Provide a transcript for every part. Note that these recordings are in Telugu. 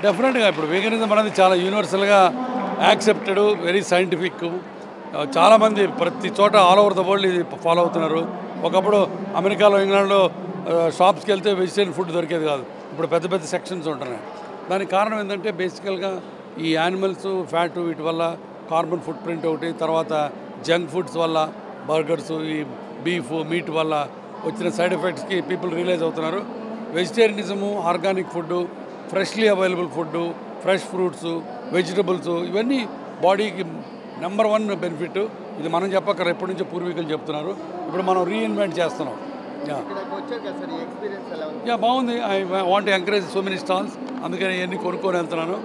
డెఫినెట్గా ఇప్పుడు వీగనిజం అనేది చాలా యూనివర్సల్గా యాక్సెప్టెడ్, వెరీ సైంటిఫిక్. చాలామంది ప్రతి చోట ఆల్ ఓవర్ ద వరల్డ్ ఇది ఫాలో అవుతున్నారు. ఒకప్పుడు అమెరికాలో, ఇంగ్లాండ్లో షాప్స్కి వెళ్తే వెజిటేరియన్ ఫుడ్ దొరికేది కాదు. ఇప్పుడు పెద్ద పెద్ద సెక్షన్స్ ఉంటున్నాయి. దానికి కారణం ఏంటంటే బేసికల్గా ఈ యానిమల్స్ ఫ్యాట్ వీటి వల్ల కార్బన్ ఫుట్ ప్రింట్ ఒకటి, తర్వాత జంక్ ఫుడ్స్ వల్ల బర్గర్స్, ఈ బీఫ్ మీట్ వల్ల వచ్చిన సైడ్ ఎఫెక్ట్స్కి పీపుల్ రియలైజ్ అవుతున్నారు. Vegetarianism, organic food, freshly available food, fresh fruits, vegetables ఇవన్నీ బాడీకి నెంబర్ 1 బెనిఫిట్. ఇది మనం చెప్పక్కర ఎప్పటి నుంచో పూర్వీకులు చెప్తున్నారు. ఇప్పుడు మనం రీఇన్వెంట్ చేస్తున్నాం. బాగుంది. I want encourage so many stalls, అందుకని ఇవన్నీ కొనుక్కొని వెళ్తున్నాను.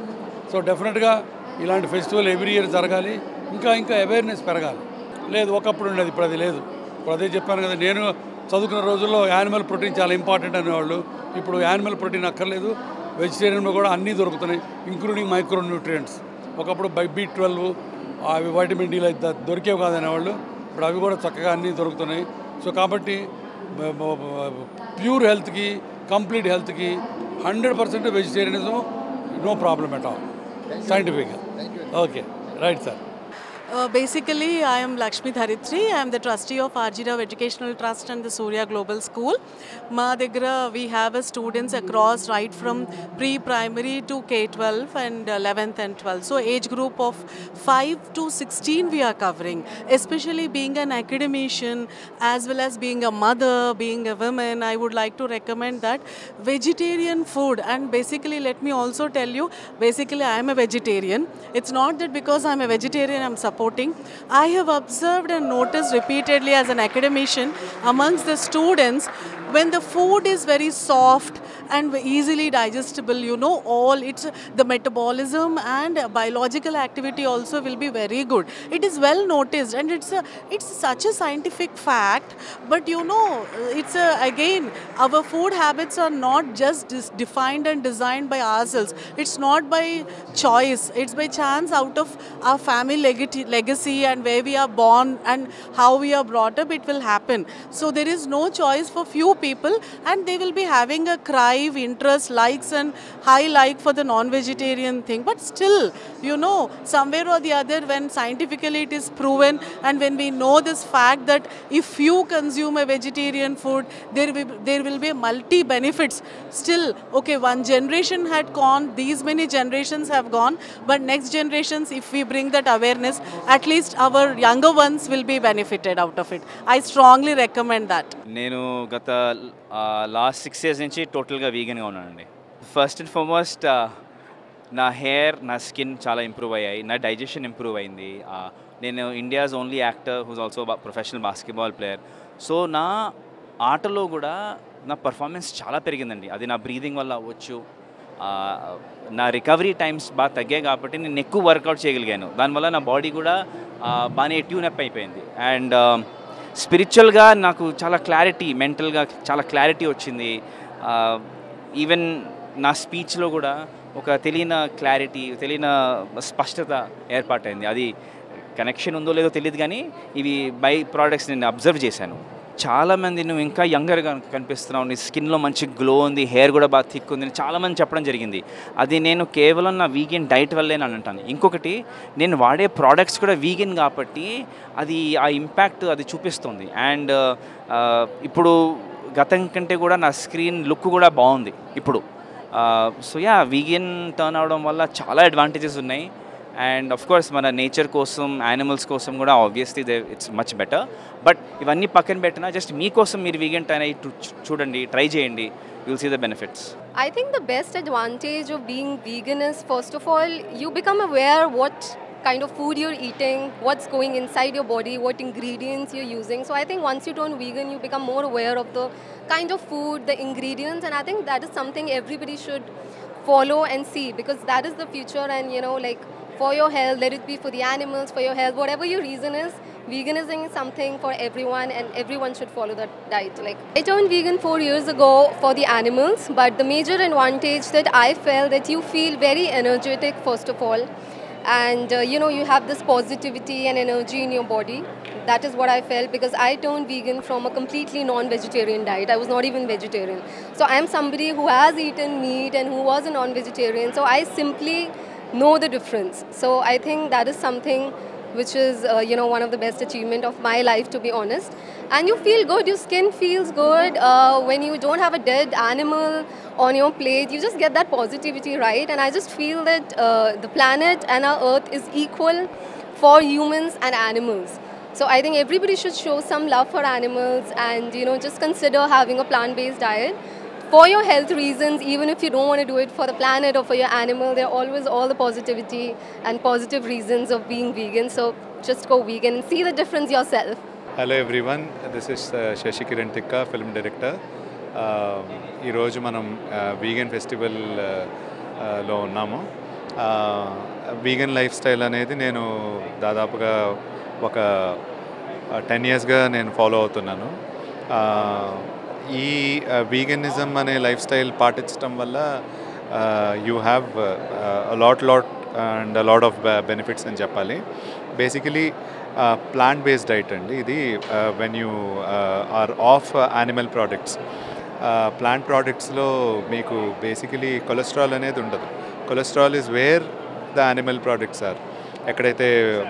సో డెఫినెట్గా ఇలాంటి ఫెస్టివల్ ఎవ్రీ ఇయర్ జరగాలి. ఇంకా ఇంకా అవేర్నెస్ పెరగాలి. లేదు ఒకప్పుడు ఉండేది, ఇప్పుడు అది లేదు. ఇప్పుడు అదే చెప్పాను కదా, నేను చదువుకున్న రోజుల్లో యానిమల్ ప్రోటీన్ చాలా ఇంపార్టెంట్ అనేవాళ్ళు. ఇప్పుడు యానిమల్ ప్రోటీన్ అక్కర్లేదు, వెజిటేరియన్లో కూడా అన్నీ దొరుకుతున్నాయి, ఇంక్లూడింగ్ మైక్రో న్యూట్రియంట్స్. ఒకప్పుడు B12 అవి వైటమిన్ డి లైక్ దొరికేవి కాదనేవాళ్ళు, ఇప్పుడు అవి కూడా చక్కగా అన్నీ దొరుకుతున్నాయి. సో కాబట్టి ప్యూర్ హెల్త్కి, కంప్లీట్ హెల్త్కి 100% vegetarianism, no problem at all, సైంటిఫిక్గా. Okay, right sir. Basically, I am Lakshmi Dharitri. I am the trustee of R.G. Rao Educational Trust and the Surya Global School. Ma Digra, we have students across right from pre-primary to K-12 and 11th and 12th. So age group of 5 to 16 we are covering. Especially being an academician as well as being a mother, being a woman, I would like to recommend that vegetarian food. And basically, let me also tell you, basically I am a vegetarian. It's not that because I am a vegetarian I am supporting. I have observed and noticed repeatedly as an academician amongst the students, when the food is very soft and easily digestible, you know, all it's the metabolism and biological activity also will be very good. It is well noticed, and it's such a scientific fact. But you know, it's again, our food habits are not just defined and designed by ourselves. It's not by choice, it's by chance, out of our family legacy and where we are born and how we are brought up, it will happen. So there is no choice for few people, and they will be having a crave, interest, likes and high like for the non-vegetarian thing. But still, you know, somewhere or the other, when scientifically it is proven, and when we know this fact that if you consume a vegetarian food, there will be multi benefits. Still, okay, one generation had gone, these many generations have gone, but next generations, if we bring that awareness, at least our younger ones will be benefited out of it. I strongly recommend that. నేను గత లాస్ట్ 6 years నుంచి టోటల్గా వీగన్గా ఉన్నానండి. ఫస్ట్ అండ్ ఫార్మోస్ట్ నా హెయిర్, నా స్కిన్ చాలా ఇంప్రూవ్ అయ్యాయి, నా డైజెషన్ ఇంప్రూవ్ అయింది. నేను India's only actor whose also professional basketball player. So నా ఆటలో కూడా నా పర్ఫార్మెన్స్ చాలా పెరిగిందండి. అది నా బ్రీదింగ్ వల్ల అవ్వచ్చు, నా రికవరీ టైమ్స్ బాగా తగ్గాయి కాబట్టి నేను ఎక్కువ వర్కౌట్ చేయగలిగాను. దానివల్ల నా బాడీ కూడా బాగానే ట్యూనప్ అయిపోయింది. అండ్ స్పిరిచువల్గా నాకు చాలా క్లారిటీ, మెంటల్గా చాలా క్లారిటీ వచ్చింది. ఈవెన్ నా స్పీచ్లో కూడా ఒక తెలియని క్లారిటీ, తెలియని స్పష్టత ఏర్పాటైంది. అది కనెక్షన్ ఉందో లేదో తెలియదు, కానీ ఇవి బై ప్రోడక్ట్స్ నేను అబ్జర్వ్ చేశాను. చాలామంది నువ్వు ఇంకా యంగర్గా కనిపిస్తున్నావు, నీ స్కిన్లో మంచి గ్లో ఉంది, హెయిర్ కూడా బాగా థిక్ ఉంది, చాలామంది చెప్పడం జరిగింది. అది నేను కేవలం నా వీగన్ డైట్ వల్లే అని అంటాను. ఇంకొకటి, నేను వాడే ప్రోడక్ట్స్ కూడా వీగన్ కాబట్టి అది ఆ ఇంపాక్ట్ అది చూపిస్తుంది. అండ్ ఇప్పుడు గతం కంటే కూడా నా స్క్రీన్ లుక్ కూడా బాగుంది ఇప్పుడు. సో యా, వీగన్ టర్న్ అవడం వల్ల చాలా అడ్వాంటేజెస్ ఉన్నాయి. అండ్ ఆఫ్ కోర్స్ మన నేచర్ కోసం, యానిమల్స్ కోసం కూడా obviously it's much better. But ఇవన్నీ పక్కన పెట్టినా జస్ట్ మీకోసం మీరు వీగన్ టర్న్ అయ్యి చూడండి, ట్రై చేయండి, you will see the benefits. I think the best advantage of being vegan is, first of all, you become aware what kind of food you're eating, what's going inside your body, what ingredients you're using. So I think once you turn vegan, you become more aware of the kind of food, the ingredients, and I think that is something everybody should follow and see, because that is the future. And you know, like, for your health, let it be for the animals, for your health, whatever your reason is, veganism is something for everyone, and everyone should follow that diet. Like, I turned vegan 4 years ago for the animals, but the major advantage that I felt, that you feel very energetic first of all, and you know, you have this positivity and energy in your body. That is what I felt, because I turned vegan from a completely non-vegetarian diet. I was not even vegetarian. So I am somebody who has eaten meat and who was a non-vegetarian. So I simply know the difference. So I think that is something which is one of the best achievement of my life, to be honest. And you feel good, your skin feels good when you don't have a dead animal on your plate. You just get that positivity, right? And I just feel that the planet and our earth is equal for humans and animals. So I think everybody should show some love for animals and just consider having a plant-based diet for your health reasons. Even if you don't want to do it for the planet or for your animal, there are always all the positivity and positive reasons of being vegan. So just go vegan and see the difference yourself. Hello everyone, this is Shashi Kiran Tikka, film director. ఈ రోజు మనం వీగన్ ఫెస్టివల్ లో ఉన్నాము. వీగన్ లైఫ్ స్టైల్ అనేది నేను దాదాపుగా ఒక 10 yearsగా నేను ఫాలో అవుతున్నాను. ఈ వీగనిజం అనే లైఫ్ స్టైల్ పాటించడం వల్ల you have lot and lot of benefits అని చెప్పాలి. బేసికలీ ప్లాంట్ బేస్డ్ డైట్ అండి ఇది. When you are off animal products, plant ప్రోడక్ట్స్లో మీకు బేసికలీ కొలెస్ట్రాల్ అనేది ఉండదు. Cholesterol is where the animal products are. ఎక్కడైతే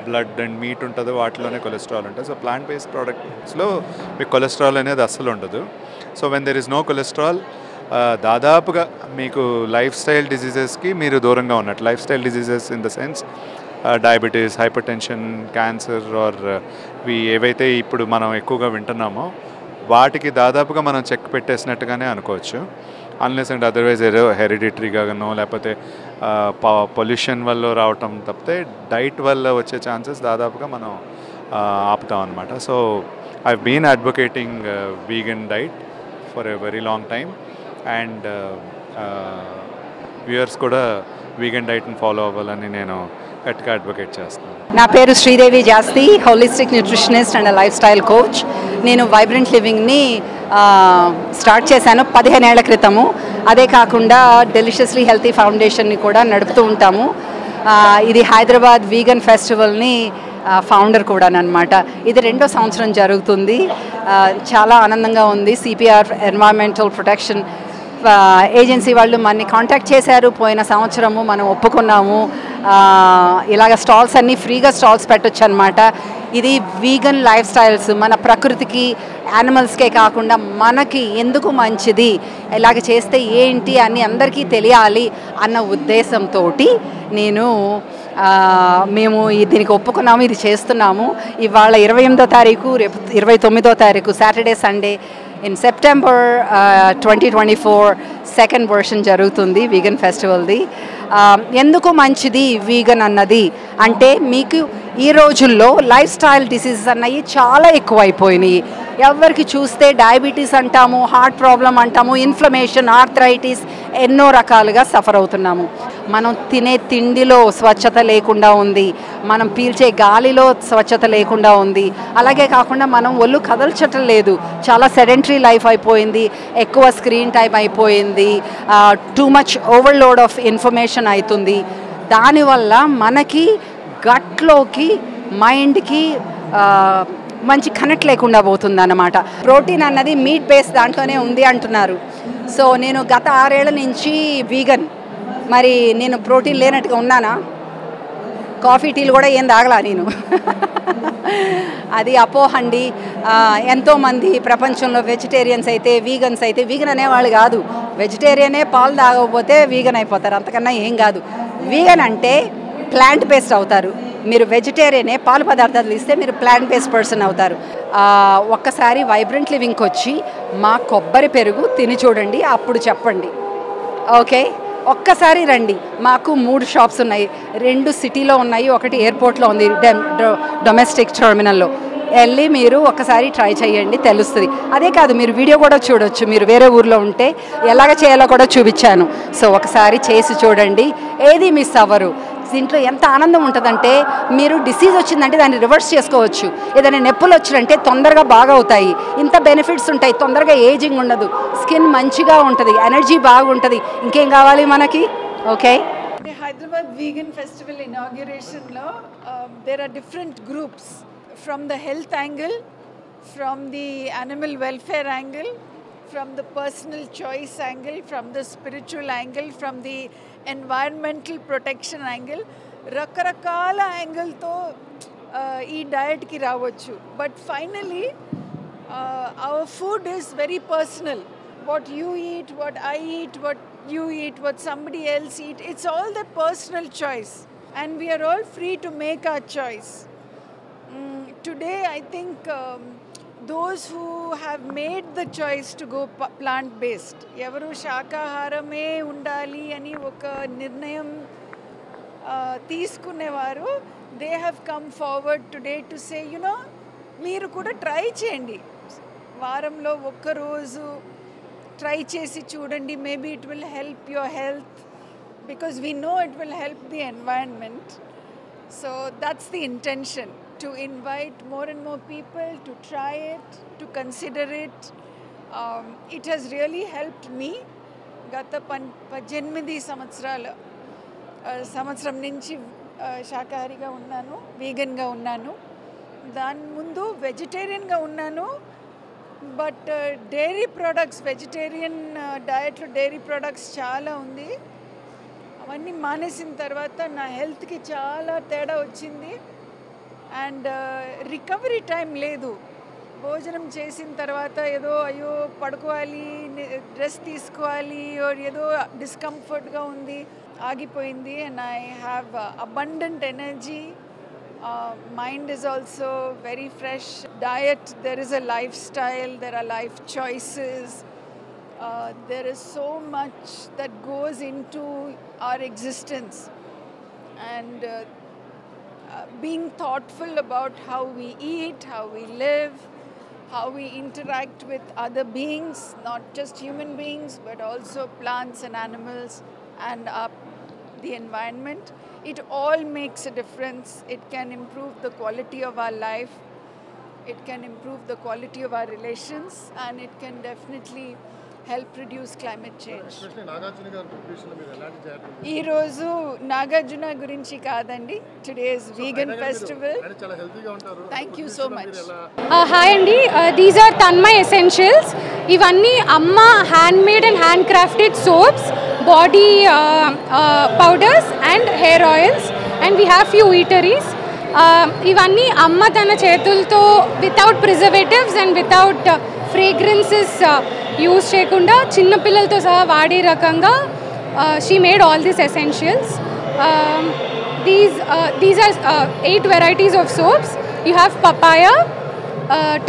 బ్లడ్ అండ్ మీట్ ఉంటుందో వాటిలోనే కొలెస్ట్రాల్ ఉంటుంది. సో ప్లాంట్ బేస్డ్ ప్రోడక్ట్స్లో మీకు కొలెస్ట్రాల్ అనేది అస్సలు ఉండదు. So when there is no cholesterol, దాదాపుగా మీకు లైఫ్ స్టైల్ డిజీజెస్కి మీరు దూరంగా ఉన్నట్టు. Lifestyle diseases in the sense diabetes, hypertension, cancer or ఏవైతే ఇప్పుడు మనం ఎక్కువగా వింటున్నామో వాటికి దాదాపుగా మనం చెక్ పెట్టేసినట్టుగానే అనుకోవచ్చు. అన్లెస్ అండ్ అదర్వైజ్ ఏదో హెరిడిటరీగానో లేకపోతే పొల్యూషన్ వల్ల రావటం తప్పితే డైట్ వల్ల వచ్చే ఛాన్సెస్ దాదాపుగా మనం ఆపుతాం అనమాట. So I've been advocating vegan diet for a very long time and viewers కూడా వీగన్ డైట్ని ఫాలో అవ్వాలని నేను గట్టిగా అడ్వకేట్ చేస్తున్నాను. నా పేరు Sridevi Jasti, holistic nutritionist and lifestyle coach. నేను వైబ్రెంట్ లివింగ్ని స్టార్ట్ చేశాను 15 ఏళ్ల క్రితము. అదే కాకుండా డెలిషియస్లీ హెల్తీ ఫౌండేషన్ని కూడా నడుపుతూ ఉంటాము. ఇది హైదరాబాద్ వీగన్ ఫెస్టివల్ని ఫౌండర్ కూడా అనమాట. ఇది 2వ సంవత్సరం జరుగుతుంది. చాలా ఆనందంగా ఉంది. సిపిఆర్ ఎన్వైరన్మెంటల్ ప్రొటెక్షన్ ఏజెన్సీ వాళ్ళు మనని కాంటాక్ట్ చేశారు. పోయిన సంవత్సరము మనం ఒప్పుకున్నాము. ఇలాగ స్టాల్స్ అన్నీ ఫ్రీగా స్టాల్స్ పెట్టొచ్చు అనమాట. ఇది వీగన్ లైఫ్ స్టైల్స్ మన ప్రకృతికి, యానిమల్స్కే కాకుండా మనకి ఎందుకు మంచిది, ఇలాగ చేస్తే ఏంటి అని అందరికీ తెలియాలి అన్న ఉద్దేశంతో మేము దీనికి ఒప్పుకున్నాము. ఇది చేస్తున్నాము. ఇవాళ 28వ తారీఖు, రేపు 29వ తారీఖు Saturday Sunday in September 2024 second version జరుగుతుంది వీగన్ ఫెస్టివల్ది. ఎందుకు మంచిది వీగన్ అన్నది అంటే, మీకు ఈ రోజుల్లో లైఫ్ స్టైల్ డిసీజెస్ అన్నవి చాలా ఎక్కువైపోయినాయి. ఎవరికి చూస్తే డయాబెటీస్ అంటాము, హార్ట్ ప్రాబ్లం అంటాము, ఇన్ఫ్లమేషన్, ఆర్థరైటిస్, ఎన్నో రకాలుగా సఫర్ అవుతున్నాము. మనం తినే తిండిలో స్వచ్ఛత లేకుండా ఉంది, మనం పీల్చే గాలిలో స్వచ్ఛత లేకుండా ఉంది. అలాగే కాకుండా మనం ఒళ్ళు కదల్చటం లేదు, చాలా సెడెంటరీ లైఫ్ అయిపోయింది, ఎక్కువ స్క్రీన్ టైం అయిపోయింది, too much overload of information అవుతుంది. దానివల్ల మనకి గట్లోకి, మైండ్కి మంచి కనెక్ట్ లేకుండా పోతుంది అన్నమాట. ప్రోటీన్ అన్నది మీట్ బేస్ దాంట్లోనే ఉంది అంటున్నారు. సో నేను గత 6 ఏళ్ల నుంచి వీగన్. మరి నేను ప్రోటీన్ లేనట్టుగా ఉన్నానా? కాఫీ టీలు కూడా ఏం తాగలా నేను. అది అపోహండి. ఎంతోమంది ప్రపంచంలో వెజిటేరియన్స్ అయితే, వీగన్స్ అయితే, వీగన్ అనేవాళ్ళు కాదు. వెజిటేరియనే పాలు తాగకపోతే వీగన్ అయిపోతారు, అంతకన్నా ఏం కాదు. వీగన్ అంటే ప్లాంట్ బేస్డ్ అవుతారు. మీరు వెజిటేరియనే పాలు పదార్థాలు ఇస్తే మీరు ప్లాంట్ బేస్డ్ పర్సన్ అవుతారు. ఒక్కసారి వైబ్రెంట్ లివింగ్కి వచ్చి మా కొబ్బరి పెరుగు తిని చూడండి, అప్పుడు చెప్పండి. ఓకే, ఒక్కసారి రండి. మాకు 3 షాప్స్ ఉన్నాయి. 2 సిటీలో ఉన్నాయి, ఒకటి ఎయిర్పోర్ట్లో ఉంది, డొమెస్టిక్ టెర్మినల్లో. వెళ్ళి మీరు ఒక్కసారి ట్రై చేయండి, తెలుస్తుంది. అదే కాదు, మీరు వీడియో కూడా చూడొచ్చు. మీరు వేరే ఊర్లో ఉంటే ఎలాగ చేయాలో కూడా చూపించాను. సో ఒకసారి చేసి చూడండి, ఏది మిస్ అవ్వరు. దీంట్లో ఎంత ఆనందం ఉంటుందంటే, మీరు డిసీజ్ వచ్చిందంటే దాన్ని రివర్స్ చేసుకోవచ్చు. ఏదైనా నొప్పులు వచ్చినంటే తొందరగా బాగా అవుతాయి. ఇంత బెనిఫిట్స్ ఉంటాయి. తొందరగా ఏజింగ్ ఉండదు, స్కిన్ మంచిగా ఉంటుంది, ఎనర్జీ బాగుంటుంది. ఇంకేం కావాలి మనకి? ఓకే. హైదరాబాద్ వీగన్ ఫెస్టివల్ ఇనాగ్యురేషన్లో there are different groups from the health angle, from the animal welfare angle, from the personal choice angle, from the spiritual angle, from the environmental protection angle, రకరకాల యాంగిల్తో ఈ డయట్కి రావచ్చు. But finally our food is very personal. What you eat, what I eat, what you eat, what somebody else eat, it's all the personal choice, and we are all free to make our choice. Today I think those who have made the choice to go plant based, evaru shakaharame undali ani oka nirnayam తీసుకునేవారు, they have come forward today to say, you know, మీరు కూడా ట్రై చేయండి, వారంలో ఒక్క రోజు ట్రై చేసి చూడండి, maybe it will help your health, because we know it will help the environment. So that's the intention, to invite more and more people to try it, to consider it. It has really helped me. గత 18 సంవత్సరం నుంచి శాకాహారిగా ఉన్నాను, వీగన్గా ఉన్నాను. దాని ముందు వెజిటేరియన్గా ఉన్నాను. బట్ డైరీ ప్రొడక్ట్స్, వెజిటేరియన్ డయట్లో డైరీ ప్రొడక్ట్స్ చాలా ఉంది. అవన్నీ మానేసిన తర్వాత నా హెల్త్కి చాలా తేడా వచ్చింది. అండ్ రికవరీ టైం లేదు. భోజనం చేసిన తర్వాత ఏదో అయ్యో పడుకోవాలి, డ్రెస్ తీసుకోవాలి, ఏదో డిస్కంఫర్ట్గా ఉంది, ఆగిపోయింది. And I have abundant energy. Mind is also very fresh. Diet, there is a lifestyle, there are life choices. There is so much that goes into our existence. And being thoughtful about how we eat, how we live, how we interact with other beings, not just human beings, but also plants and animals and the environment. It all makes a difference. It can improve the quality of our life. It can improve the quality of our relations, and it can definitely help reduce climate change. ఈ రోజు నాగార్జున గురించి కాదండి, today's vegan festival. Thank you so much. Hi Andy, these are Tanmay Essentials. ఇవన్నీ అమ్మ handmade and handcrafted soaps, body powders and hair oils, and we have few eateries. ఇవన్నీ అమ్మ తన చేతులతో without preservatives and without fragrances use చేయకుండా చిన్నపిల్లలతో సహా వాడే రకంగా she made all these essentials. These are 8 varieties of soaps. You have papaya,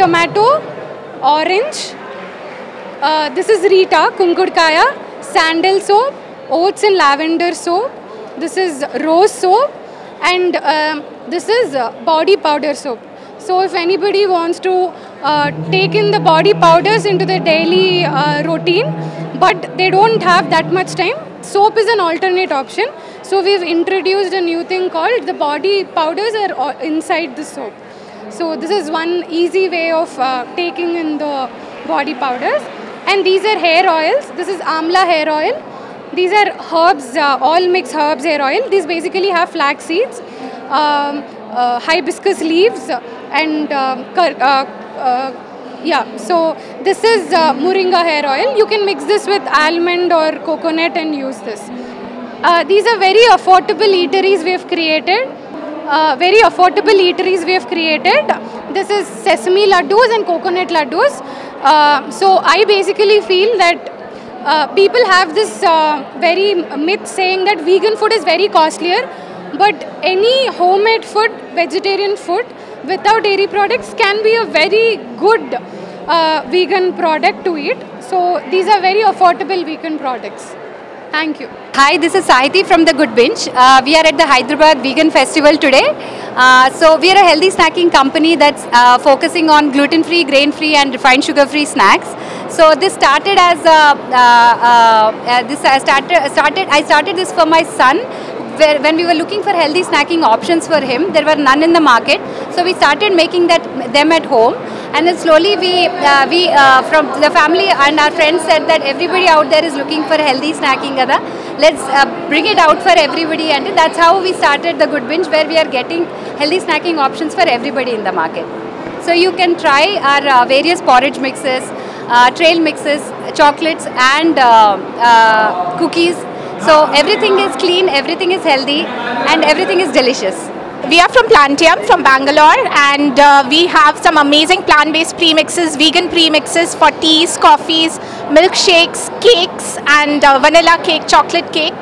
tomato, orange, this is Rita, Kunkudkaya, sandal soap, oats and lavender soap, this is rose soap, and this is body powder soap. So if anybody wants to take in the body powders into their daily routine, but they don't have that much time, soap is an alternate option. So we've introduced a new thing called the body powders are inside the soap. So this is one easy way of taking in the body powders. And these are hair oils. This is amla hair oil. These are herbs, all mixed herbs hair oil. These basically have flax seeds, hibiscus leaves, and yeah. So this is moringa hair oil. You can mix this with almond or coconut and use this. These are very affordable eateries we have created. This is sesame laddus and coconut laddus. So I basically feel that people have this very myth saying that vegan food is very costlier, but any homemade food, vegetarian food without dairy products can be a very good vegan product to eat. So these are very affordable vegan products. Thank you. Hi, this is Sahiti from The Good Binge. We are at the Hyderabad Vegan Festival today. So we are a healthy snacking company that's focusing on gluten-free, grain-free and refined sugar-free snacks. So this started as I started this for my son. When we were looking for healthy snacking options for him, there were none in the market. So we started making them at home. And then slowly we from the family and our friends said that everybody out there is looking for healthy snacking kada. let's bring it out for everybody, and that's how we started the Good Binge, where we are getting healthy snacking options for everybody in the market. So you can try our various porridge mixes, trail mixes, chocolates and cookies. So everything is clean, everything is healthy, and everything is delicious. We are from Plantium from Bangalore, and we have some amazing plant-based premixes, vegan premixes for teas, coffees, milkshakes, cakes, and vanilla cake, chocolate cake.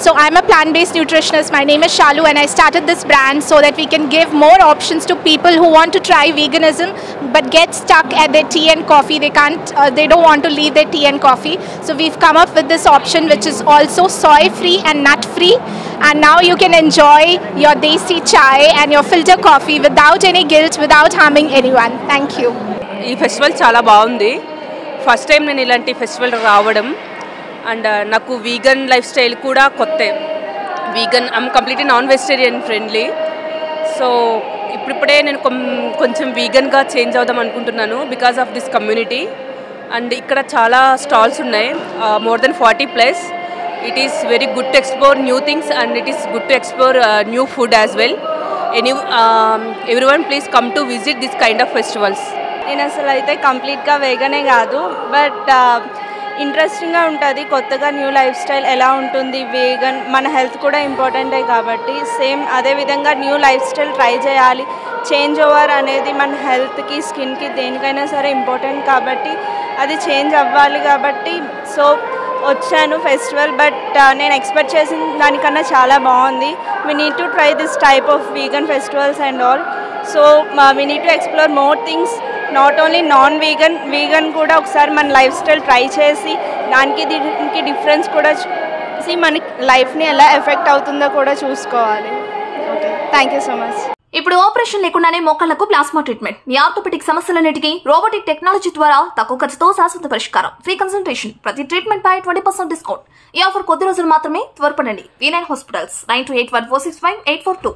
So I'm a plant-based nutritionist. My name is Shalu, and I started this brand so that we can give more options to people who want to try veganism but get stuck at their tea and coffee. They don't want to leave their tea and coffee. So we've come up with this option which is also soy-free and nut-free. And now you can enjoy your desi chai and your filter coffee without any guilt, without harming anyone. Thank you. ఈ ఫెస్టివల్ చాలా బాగుంది. ఫస్ట్ టైం నేను ఇలాంటి ఫెస్టివల్ రావడం, అండ్ నాకు వీగన్ లైఫ్ స్టైల్ కూడా కొత్త. Vegan I'm completely non vegetarian friendly. So ఇప్పుడిప్పుడే నేను కొంచెం వీగన్గా చేంజ్ అవుదాం అనుకుంటున్నాను because of this community. And ఇక్కడ చాలా స్టాల్స్ ఉన్నాయి, more than 40+. It is very good to explore new things, and it is good to explore new food as well. Everyone please come to visit this kind of festivals. నేను అసలు అయితే కంప్లీట్గా వేగనే కాదు, బట్ ఇంట్రెస్టింగ్గా ఉంటుంది. కొత్తగా న్యూ లైఫ్ స్టైల్ ఎలా ఉంటుంది, వేగన్ మన హెల్త్ కూడా ఇంపార్టెంటే కాబట్టి సేమ్ అదేవిధంగా న్యూ లైఫ్ స్టైల్ ట్రై చేయాలి. చేంజ్ ఓవర్ అనేది మన హెల్త్కి, స్కిన్కి, దేనికైనా సరే ఇంపార్టెంట్ కాబట్టి అది చేంజ్ అవ్వాలి. కాబట్టి సో వచ్చాను ఫెస్టివల్, బట్ నేను ఎక్స్పెక్ట్ చేసిన దానికన్నా చాలా బాగుంది. We need to try this type of vegan festivals and all. So we need to explore more things, not only non vegan, vegan కూడా ఒకసారి మన లైఫ్ స్టైల్ ట్రై చేసి దీనికి డిఫరెన్స్ కూడా చూసి మన లైఫ్ని ఎలా ఎఫెక్ట్ అవుతుందో కూడా చూసుకోవాలి. Okay, thank you so much. ఇప్పుడు ఆపరేషన్ లేకుండానే మోకాళ్లకు ప్లాస్మా ట్రీట్మెంట్. మీ ఆర్థోపెటిక్ సమస్యలన్నిటికీ రోబోటిక్ టెక్నాలజీ ద్వారా తక్కువ ఖర్చుతో శాశ్వత పరిష్కారం. ఫ్రీ కన్సల్టేషన్, ప్రతి ట్రీట్మెంట్ పై 20% డిస్కౌంట్. ఈ ఆఫర్ కొద్ది రోజులు మాత్రమే. త్వరపడండి. V9 hospitals 9281465842.